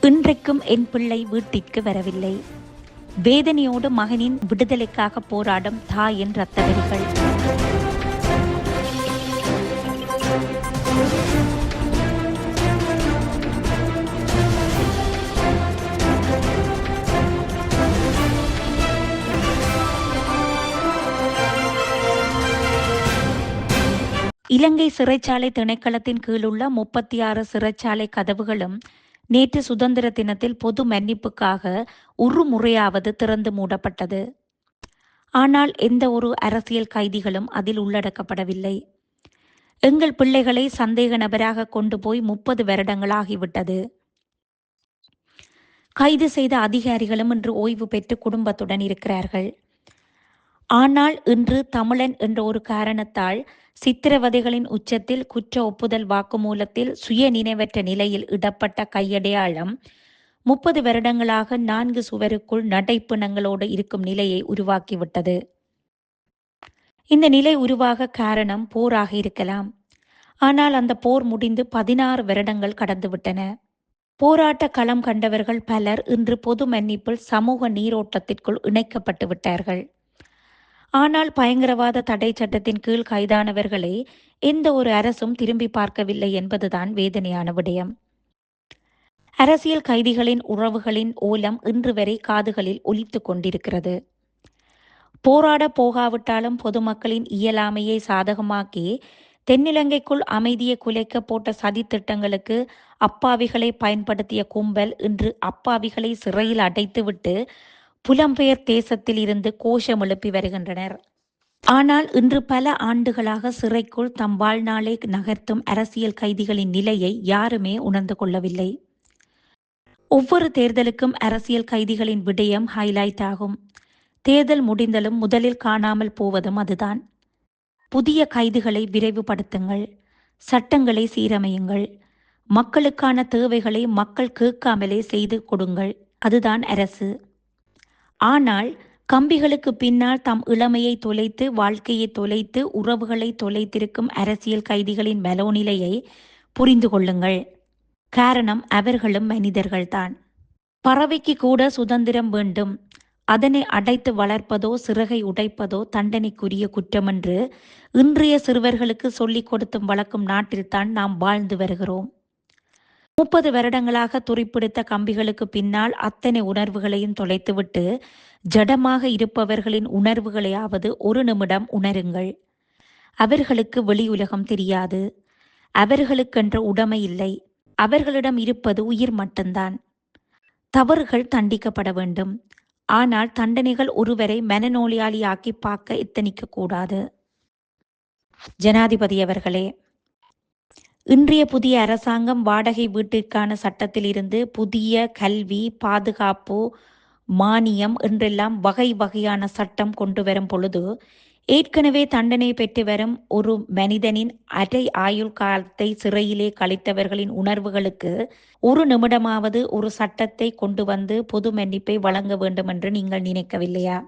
இன்றைக்கும் என் பிள்ளை வீட்டிற்கு வரவில்லை. வேதனையோடு மகனின் விடுதலைக்காக போராடும் தாயின் இரத்த வரிகள். இலங்கை சிறைச்சாலை திணைக்களத்தின் கீழுள்ள 36 சிறைச்சாலை கதவுகளும் நேற்று சுதந்திர தினத்தில் பொது மன்னிப்புக்காக முறையாவது திறந்து மூடப்பட்டது. ஆனால் எந்த ஒரு அரசியல் கைதிகளும் அதில் உள்ளடக்கப்படவில்லை. எங்கள் பிள்ளைகளை சந்தேக நபராக கொண்டு போய் 30 வருடங்களாகிவிட்டது. கைது செய்த அதிகாரிகளும் இன்று ஓய்வு பெற்று குடும்பத்துடன் இருக்கிறார்கள். ஆனால் இன்று தமிழன் என்ற ஒரு காரணத்தால் சித்திரவதைகளின் உச்சத்தில் குற்ற ஒப்புதல் வாக்குமூலத்தில் சுய நினைவற்ற நிலையில் இடப்பட்ட கையடையாளம் 30 வருடங்களாக 4 சுவருக்குள் நடைப்பிணங்களோடு இருக்கும் நிலையை உருவாக்கிவிட்டது. இந்த நிலை உருவாக காரணம் போராக இருக்கலாம். ஆனால் அந்த போர் முடிந்து 16 வருடங்கள் கடந்துவிட்டன. போராட்ட களம் கண்டவர்கள் பலர் இன்று பொது மன்னிப்பில் சமூக நீரோட்டத்திற்குள் இணைக்கப்பட்டு விட்டார்கள். ஆனால் பயங்கரவாத தடை சட்டத்தின் கீழ் கைதானவர்களை எந்த ஒரு அரசும் திரும்பி பார்க்கவில்லை என்பதுதான் வேதனையான விடயம். அரசியல் கைதிகளின் உறவுகளின் ஓலம் இன்று வரை காதுகளில் ஒலித்து கொண்டிருக்கிறது. போராட போகாவிட்டாலும் பொதுமக்களின் இயலாமையை சாதகமாக்கி தென்னிலங்கைக்குள் அமைதியை குலைக்க போட்ட சதி திட்டங்களுக்கு அப்பாவிகளை பயன்படுத்திய கும்பல் இன்று அப்பாவிகளை சிறையில் அடைத்துவிட்டு புலம்பெயர் தேசத்தில் இருந்து கோஷம் எழுப்பி வருகின்றனர். ஆனால் இன்று பல ஆண்டுகளாக சிறைக்குள் தம் வாழ்நாளை நகர்த்தும் அரசியல் கைதிகளின் நிலையை யாருமே உணர்ந்து கொள்ளவில்லை. ஒவ்வொரு தேர்தலுக்கும் அரசியல் கைதிகளின் விடயம் ஹைலைட் ஆகும். தேர்தல் முடிந்தலும் முதலில் காணாமல் போவதும் அதுதான். புதிய கைதுகளை விரைவுபடுத்துங்கள், சட்டங்களை சீரமையுங்கள், மக்களுக்கான தேவைகளை மக்கள் கேட்காமலே செய்து கொடுங்கள், அதுதான் அரசு. ஆனால் கம்பிகளுக்கு பின்னால் தம் இளமையை தொலைத்து வாழ்க்கையை தொலைத்து உறவுகளை தொலைத்திருக்கும் அரசியல் கைதிகளின் மனோநிலையை புரிந்து கொள்ளுங்கள். காரணம் அவர்களும் மனிதர்கள்தான். பறவைக்கு கூட சுதந்திரம் வேண்டும். அதனை அடைத்து வளர்ப்பதோ சிறகை உடைப்பதோ தண்டனைக்குரிய குற்றமென்று இன்றைய சிறுவர்களுக்கு சொல்லிக் கொடுத்தும் வளர்க்கும் நாட்டில்தான் நாம் வாழ்ந்து வருகிறோம். 30 வருடங்களாக துருப்பிடித்த கம்பிகளுக்கு பின்னால் அத்தனை உணர்வுகளையும் தொலைத்துவிட்டு ஜடமாக இருப்பவர்களின் உணர்வுகளையாவது ஒரு நிமிடம் உணருங்கள். அவர்களுக்கு வெளியுலகம் தெரியாது. அவர்களுக்கென்ற உடைமை இல்லை. அவர்களிடம் இருப்பது உயிர் மட்டும்தான். தவறுகள் தண்டிக்கப்பட வேண்டும். ஆனால் தண்டனைகள் ஒருவரை மனநோயாளியாக்கி பார்க்க எத்தனிக்க கூடாது. ஜனாதிபதி அவர்களே, இன்றைய புதிய அரசாங்கம் வாடகை வீட்டிற்கான சட்டத்தில் இருந்து புதிய கல்வி, பாதுகாப்பு, மானியம் என்றெல்லாம் வகை வகையான சட்டம் கொண்டு வரும் பொழுது ஏற்கனவே தண்டனை பெற்று வரும் ஒரு மனிதனின் அரை ஆயுள் காலத்தை சிறையிலே கழித்தவர்களின் உணர்வுகளுக்கு ஒரு நிமிடமாவது ஒரு சட்டத்தை கொண்டு வந்து பொது மன்னிப்பை வழங்க வேண்டும் என்று நீங்கள் நினைக்கவில்லையா?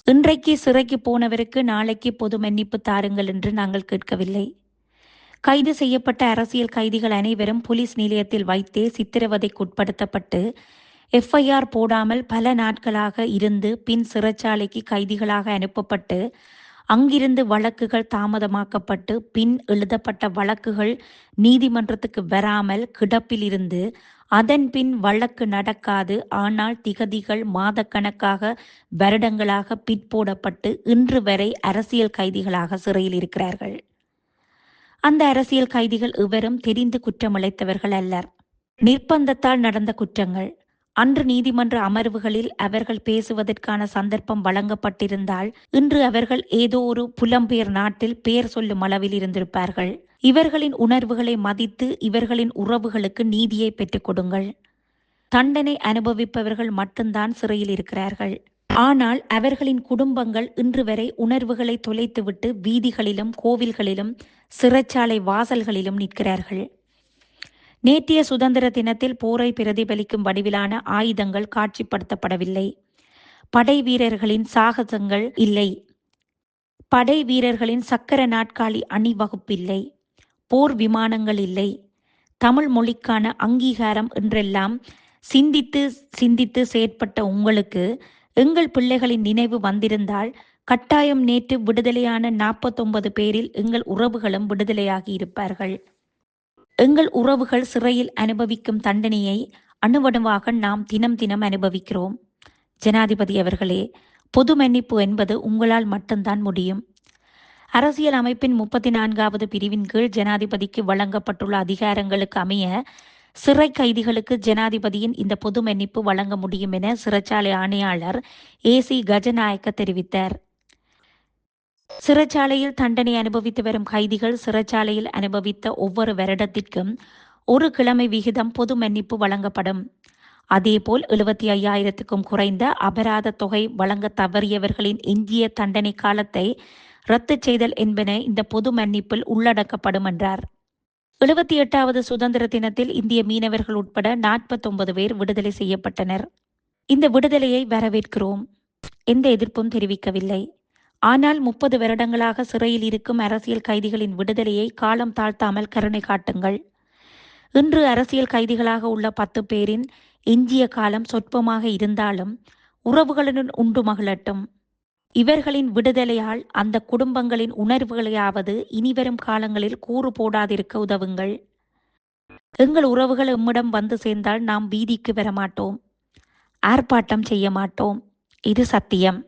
இன்றைக்கு சிறைக்கு போனவருக்கு நாளைக்கு பொது மன்னிப்பு தாருங்கள் என்று நாங்கள் கேட்கவில்லை. கைது செய்யப்பட்ட அரசியல் கைதிகள் அனைவரும் போலீஸ் நிலையத்தில் வைத்தே சித்திரவதைக்குட்படுத்தப்பட்டு FIR போடாமல் பல நாட்களாக இருந்து பின் சிறைச்சாலைக்கு கைதிகளாக அனுப்பப்பட்டு அங்கிருந்து வழக்குகள் தாமதமாக்கப்பட்டு பின் எழுதப்பட்ட வழக்குகள் நீதிமன்றத்துக்கு வராமல் கிடப்பில் இருந்து அதன் பின் வழக்கு நடக்காது. ஆனால் திகதிகள் மாதக்கணக்காக வருடங்களாக பிற்போடப்பட்டு இன்று வரை அரசியல் கைதிகளாக சிறையில் இருக்கிறார்கள். அந்த அரசியல் கைதிகள் எவரும் தெரிந்து குற்றமிழைத்தவர்கள் அல்லர். நிர்பந்தத்தால் நடந்த குற்றங்கள். அன்று நீதிமன்ற அமர்வுகளில் அவர்கள் பேசுவதற்கான சந்தர்ப்பம் வழங்கப்பட்டிருந்தால் இன்று அவர்கள் ஏதோ ஒரு புலம்பெயர் நாட்டில் பெயர் சொல்லும் அளவில் இருந்திருப்பார்கள். இவர்களின் உணர்வுகளை மதித்து இவர்களின் உறவுகளுக்கு நீதியை பெற்றுக் கொடுங்கள். தண்டனை அனுபவிப்பவர்கள் மட்டும்தான் சிறையில் இருக்கிறார்கள். ஆனால் அவர்களின் குடும்பங்கள் இன்று வரை உணர்வுகளை தொலைத்துவிட்டு வீதிகளிலும் கோவில்களிலும் சிறைச்சாலை வாசல்களிலும் நிற்கிறார்கள். நேற்றைய சுதந்திர தினத்தில் போரை பிரதிபலிக்கும் வடிவிலான ஆயுதங்கள் காட்சிப்படுத்தப்படவில்லை. படை வீரர்களின் சாகசங்கள் இல்லை. படை வீரர்களின் சக்கர நாட்காலி அணிவகுப்பில்லை. போர் விமானங்கள் இல்லை. தமிழ் மொழிக்கான அங்கீகாரம் என்றெல்லாம் சிந்தித்து சிந்தித்து செயற்பட்ட உங்களுக்கு எங்கள் பிள்ளைகளின் நினைவு வந்திருந்தால் கட்டாயம் நேற்று விடுதலையான 49 பேரில் எங்கள் உறவுகளும் விடுதலையாகி இருப்பார்கள். எங்கள் உறவுகள் சிறையில் அனுபவிக்கும் தண்டனையை அணுவணுவாக நாம் தினம் தினம் அனுபவிக்கிறோம். ஜனாதிபதி அவர்களே, பொது மன்னிப்பு என்பது உங்களால் மட்டும்தான் முடியும். அரசியல் அமைப்பின் 34வது பிரிவின் கீழ் ஜனாதிபதிக்கு வழங்கப்பட்டுள்ள அதிகாரங்களுக்கு அமைய சிறை கைதிகளுக்கு ஜனாதிபதியின் இந்த பொது மன்னிப்பு வழங்க முடியும் என சிறைச்சாலை ஆணையாளர் ஏசி கஜநாயக்க தெரிவித்தார். சிறைச்சாலையில் தண்டனை அனுபவித்து வரும் கைதிகள் சிறைச்சாலையில் அனுபவித்த ஒவ்வொரு வருடத்திற்கும் 1 கிழமை விகிதம் பொது மன்னிப்பு வழங்கப்படும். அதேபோல் 75,000க்கும் குறைந்த அபராத தொகை வழங்க தவறியவர்களின் எஞ்சிய தண்டனை காலத்தை ரத்து செய்தல் என்பன இந்த பொது மன்னிப்பில் உள்ளடக்கப்படும் என்றார். 78வது சுதந்திர தினத்தில் இந்திய மீனவர்கள் உட்பட 49 பேர் விடுதலை செய்யப்பட்டனர். இந்த விடுதலையை வரவேற்கிறோம். எந்த எதிர்ப்பும் தெரிவிக்கவில்லை. ஆனால் 30 வருடங்களாக சிறையில் இருக்கும் அரசியல் கைதிகளின் விடுதலையை காலம் தாழ்த்தாமல் கருணை காட்டுங்கள். இன்று அரசியல் கைதிகளாக உள்ள 10 பேரின் எஞ்சிய காலம் சொற்பமாக இருந்தாலும் உறவுகளுடன் உண்டு மகிழட்டும். இவர்களின் விடுதலையால் அந்த குடும்பங்களின் உணர்வுகளையாவது இனிவரும் காலங்களில் கூறு போடாதிருக்க உதவுங்கள். எங்கள் உறவுகள் எம்மிடம் வந்து சேர்ந்தால் நாம் வீதிக்கு வரமாட்டோம், ஆர்ப்பாட்டம் செய்ய மாட்டோம். இது சத்தியம்.